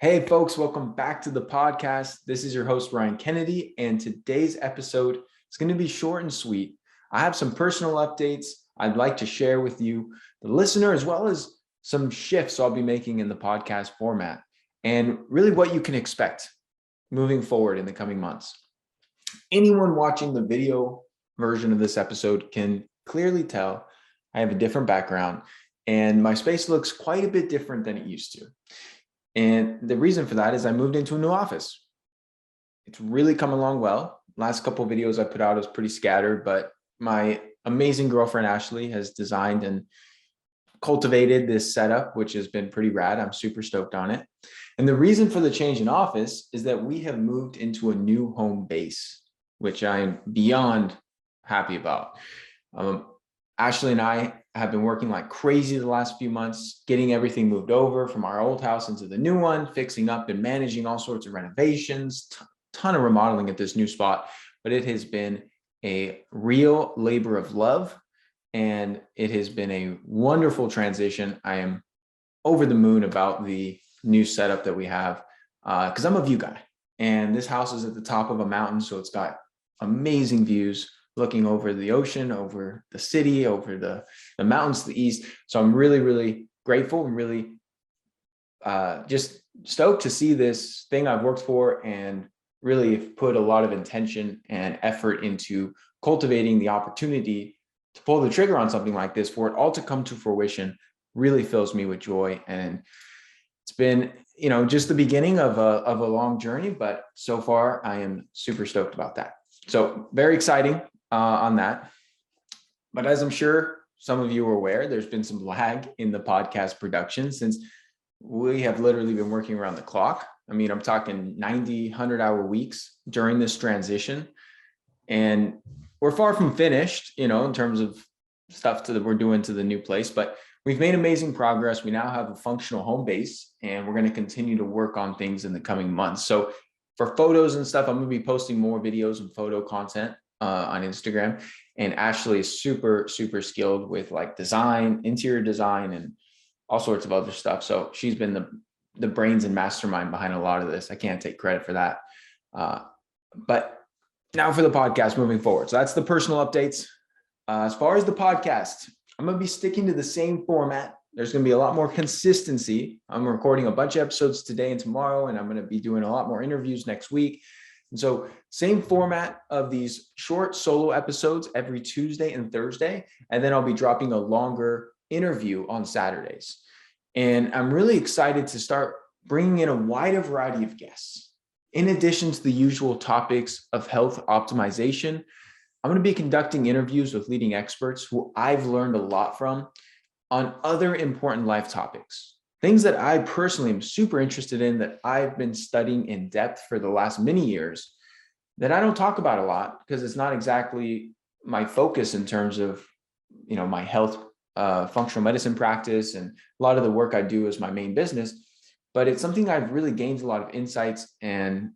Hey, folks, welcome back to the podcast. This is your host, Ryan Kennedy, and today's episode is going to be short and sweet. I have some personal updates I'd like to share with you, the listener, as well as some shifts I'll be making in the podcast format and really what you can expect moving forward in the coming months. Anyone watching the video version of this episode can clearly tell I have a different background and my space looks quite a bit different than it used to. And the reason for that is I moved into a new office. It's really come along well. Last couple of videos I put out was pretty scattered, but my amazing girlfriend, Ashley, has designed and cultivated this setup, which has been pretty rad. I'm super stoked on it. And the reason for the change in office is that we have moved into a new home base, which I am beyond happy about. Ashley and I have been working like crazy the last few months, getting everything moved over from our old house into the new one, fixing up and managing all sorts of renovations, ton of remodeling at this new spot. But it has been a real labor of love, and it has been a wonderful transition. I am over the moon about the new setup that we have because I'm a view guy, and this house is at the top of a mountain, so it's got amazing views looking over the ocean, over the city, over the mountains to the east. So I'm really, really grateful and really just stoked to see this thing I've worked for and really put a lot of intention and effort into cultivating the opportunity to pull the trigger on something like this, for it all to come to fruition really fills me with joy. And it's been, just the beginning of a long journey, but so far I am super stoked about that. So very exciting on that. But as I'm sure some of you are aware, there's been some lag in the podcast production since we have literally been working around the clock. I mean, I'm talking 90, 100-hour weeks during this transition. And we're far from finished, in terms of stuff that we're doing to the new place, but we've made amazing progress. We now have a functional home base, and we're going to continue to work on things in the coming months. So for photos and stuff, I'm going to be posting more videos and photo content on Instagram. And Ashley is super, super skilled with like design, interior design, and all sorts of other stuff. So she's been the brains and mastermind behind a lot of this. I can't take credit for that. But now for the podcast moving forward. So that's the personal updates. As far as the podcast, I'm going to be sticking to the same format. There's going to be a lot more consistency. I'm recording a bunch of episodes today and tomorrow, and I'm going to be doing a lot more interviews next week. And so same format of these short solo episodes every Tuesday and Thursday. And then I'll be dropping a longer interview on Saturdays. And I'm really excited to start bringing in a wider variety of guests. In addition to the usual topics of health optimization, I'm going to be conducting interviews with leading experts who I've learned a lot from on other important life topics. Things that I personally am super interested in, that I've been studying in depth for the last many years, that I don't talk about a lot because it's not exactly my focus in terms of, my health, functional medicine practice, and a lot of the work I do is my main business. But it's something I've really gained a lot of insights and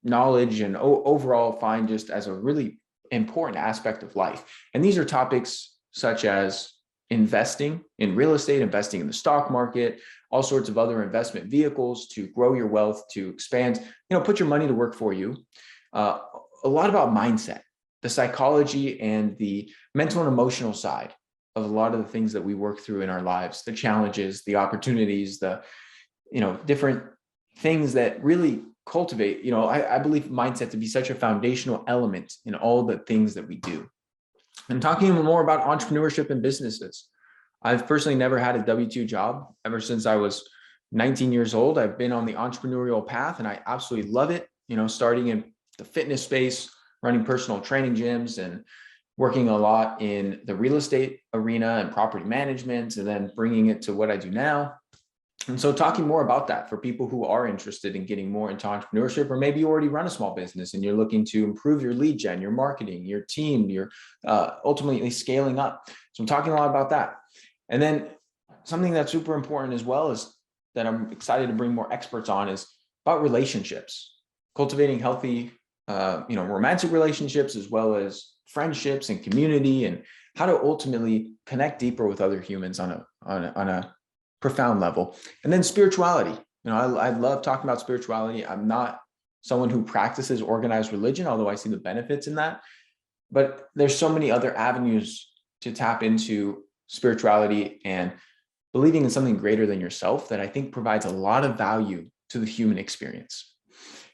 knowledge and overall find just as a really important aspect of life. And these are topics such as investing in real estate, investing in the stock market, all sorts of other investment vehicles to grow your wealth, to expand, put your money to work for you. A lot about mindset, the psychology and the mental and emotional side of a lot of the things that we work through in our lives, the challenges, the opportunities, the, different things that really cultivate, I believe mindset to be such a foundational element in all the things that we do. And talking more about entrepreneurship and businesses. I've personally never had a W-2 job. Ever since I was 19 years old, I've been on the entrepreneurial path, and I absolutely love it. Starting in the fitness space, running personal training gyms, and working a lot in the real estate arena and property management, and then bringing it to what I do now. And so talking more about that for people who are interested in getting more into entrepreneurship, or maybe you already run a small business and you're looking to improve your lead gen, your marketing, your team, your ultimately scaling up. So I'm talking a lot about that. And then something that's super important as well is that I'm excited to bring more experts on is about relationships, cultivating healthy, romantic relationships, as well as friendships and community, and how to ultimately connect deeper with other humans on a profound level. And then spirituality, I love talking about spirituality. I'm not someone who practices organized religion, although I see the benefits in that. But there's so many other avenues to tap into spirituality and believing in something greater than yourself that I think provides a lot of value to the human experience.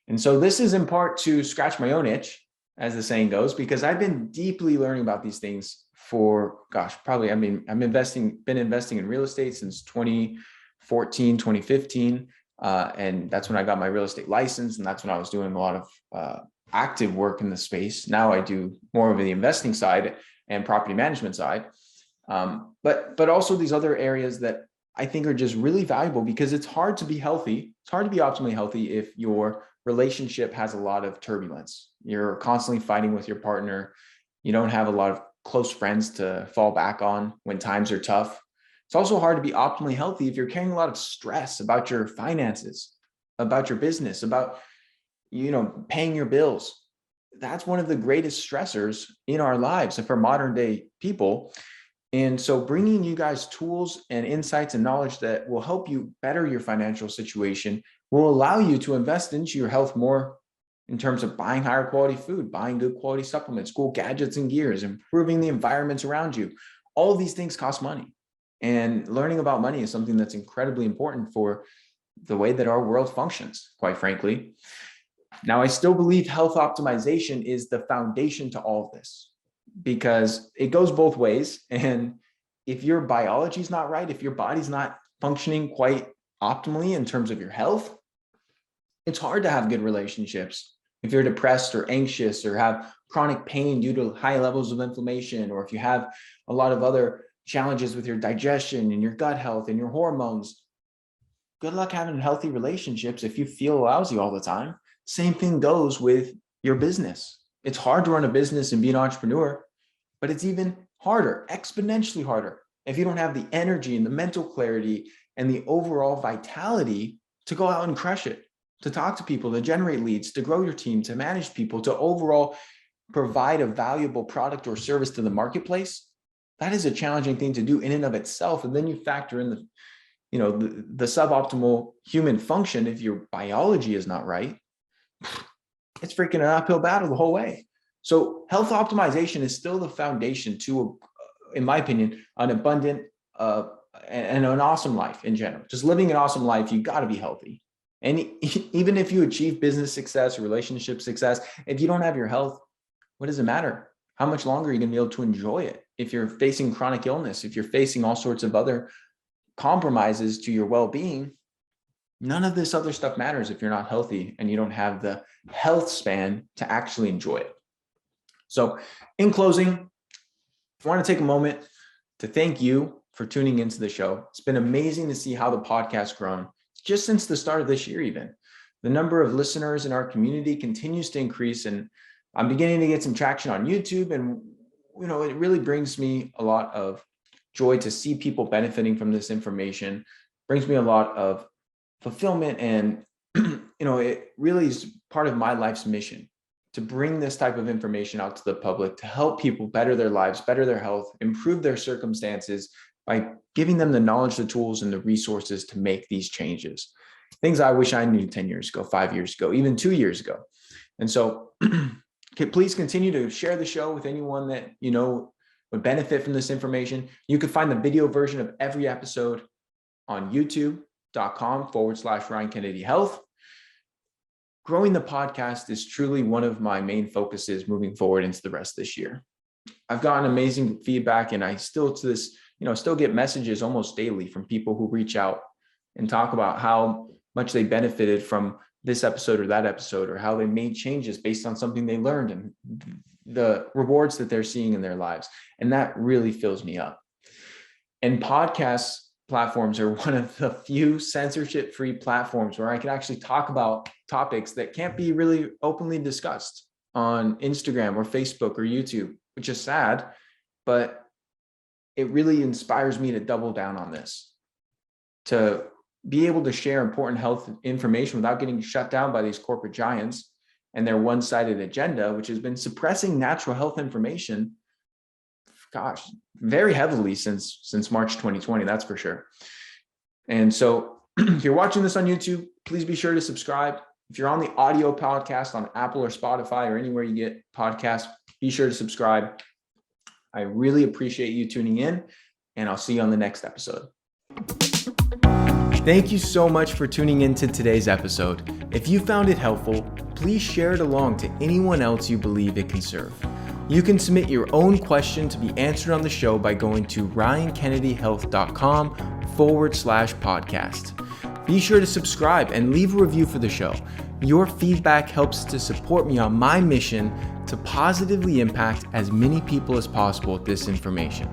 And so this is in part to scratch my own itch, as the saying goes, because I've been deeply learning about these things for, probably, been investing in real estate since 2014, 2015. And that's when I got my real estate license. And that's when I was doing a lot of active work in the space. Now I do more of the investing side and property management side. But also these other areas that I think are just really valuable, because it's hard to be healthy. It's hard to be optimally healthy if your relationship has a lot of turbulence. You're constantly fighting with your partner. You don't have a lot of close friends to fall back on when times are tough. It's also hard to be optimally healthy if you're carrying a lot of stress about your finances, about your business, about, paying your bills. That's one of the greatest stressors in our lives and for modern day people. And so bringing you guys tools and insights and knowledge that will help you better your financial situation will allow you to invest into your health more in terms of buying higher quality food, buying good quality supplements, cool gadgets and gears, improving the environments around you. All of these things cost money. And learning about money is something that's incredibly important for the way that our world functions, quite frankly. Now, I still believe health optimization is the foundation to all of this, because it goes both ways. And if your biology is not right, if your body's not functioning quite optimally in terms of your health, it's hard to have good relationships. If you're depressed or anxious or have chronic pain due to high levels of inflammation, or if you have a lot of other challenges with your digestion and your gut health and your hormones, good luck having healthy relationships if you feel lousy all the time. Same thing goes with your business. It's hard to run a business and be an entrepreneur, but it's even harder, exponentially harder, if you don't have the energy and the mental clarity and the overall vitality to go out and crush it, to talk to people, to generate leads, to grow your team, to manage people, to overall provide a valuable product or service to the marketplace. That is a challenging thing to do in and of itself. And then you factor in the suboptimal human function. If your biology is not right, it's freaking an uphill battle the whole way. So health optimization is still the foundation to, in my opinion, an abundant and an awesome life in general. Just living an awesome life, you got to be healthy. And even if you achieve business success or relationship success, if you don't have your health, what does it matter? How much longer are you going to be able to enjoy it? If you're facing chronic illness, if you're facing all sorts of other compromises to your well-being, none of this other stuff matters if you're not healthy and you don't have the health span to actually enjoy it. So in closing, I want to take a moment to thank you for tuning into the show. It's been amazing to see how the podcast's grown just since the start of this year. Even the number of listeners in our community continues to increase, and I'm beginning to get some traction on YouTube. And, it really brings me a lot of joy to see people benefiting from this information. It brings me a lot of fulfillment. And, it really is part of my life's mission to bring this type of information out to the public, to help people better their lives, better their health, improve their circumstances by giving them the knowledge, the tools, and the resources to make these changes. Things I wish I knew 10 years ago, 5 years ago, even 2 years ago. And so please continue to share the show with anyone that would benefit from this information. You can find the video version of every episode on youtube.com/Ryan Kennedy Health. Growing the podcast is truly one of my main focuses moving forward into the rest of this year. I've gotten amazing feedback, and I still still get messages almost daily from people who reach out and talk about how much they benefited from this episode or that episode, or how they made changes based on something they learned and the rewards that they're seeing in their lives. And that really fills me up. And podcast platforms are one of the few censorship-free platforms where I can actually talk about topics that can't be really openly discussed on Instagram or Facebook or YouTube, which is sad, but it really inspires me to double down on this, to be able to share important health information without getting shut down by these corporate giants and their one-sided agenda, which has been suppressing natural health information, very heavily since March 2020, that's for sure. And so If you're watching this on YouTube, please be sure to subscribe. If you're on the audio podcast on Apple or Spotify or anywhere you get podcasts, be sure to subscribe. I really appreciate you tuning in, and I'll see you on the next episode. Thank you so much for tuning into today's episode. If you found it helpful, please share it along to anyone else you believe it can serve. You can submit your own question to be answered on the show by going to ryankennedyhealth.com/podcast. Be sure to subscribe and leave a review for the show. Your feedback helps to support me on my mission to positively impact as many people as possible with this information.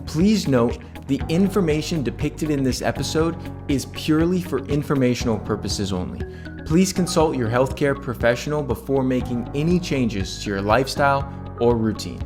Please note, the information depicted in this episode is purely for informational purposes only. Please consult your healthcare professional before making any changes to your lifestyle or routine.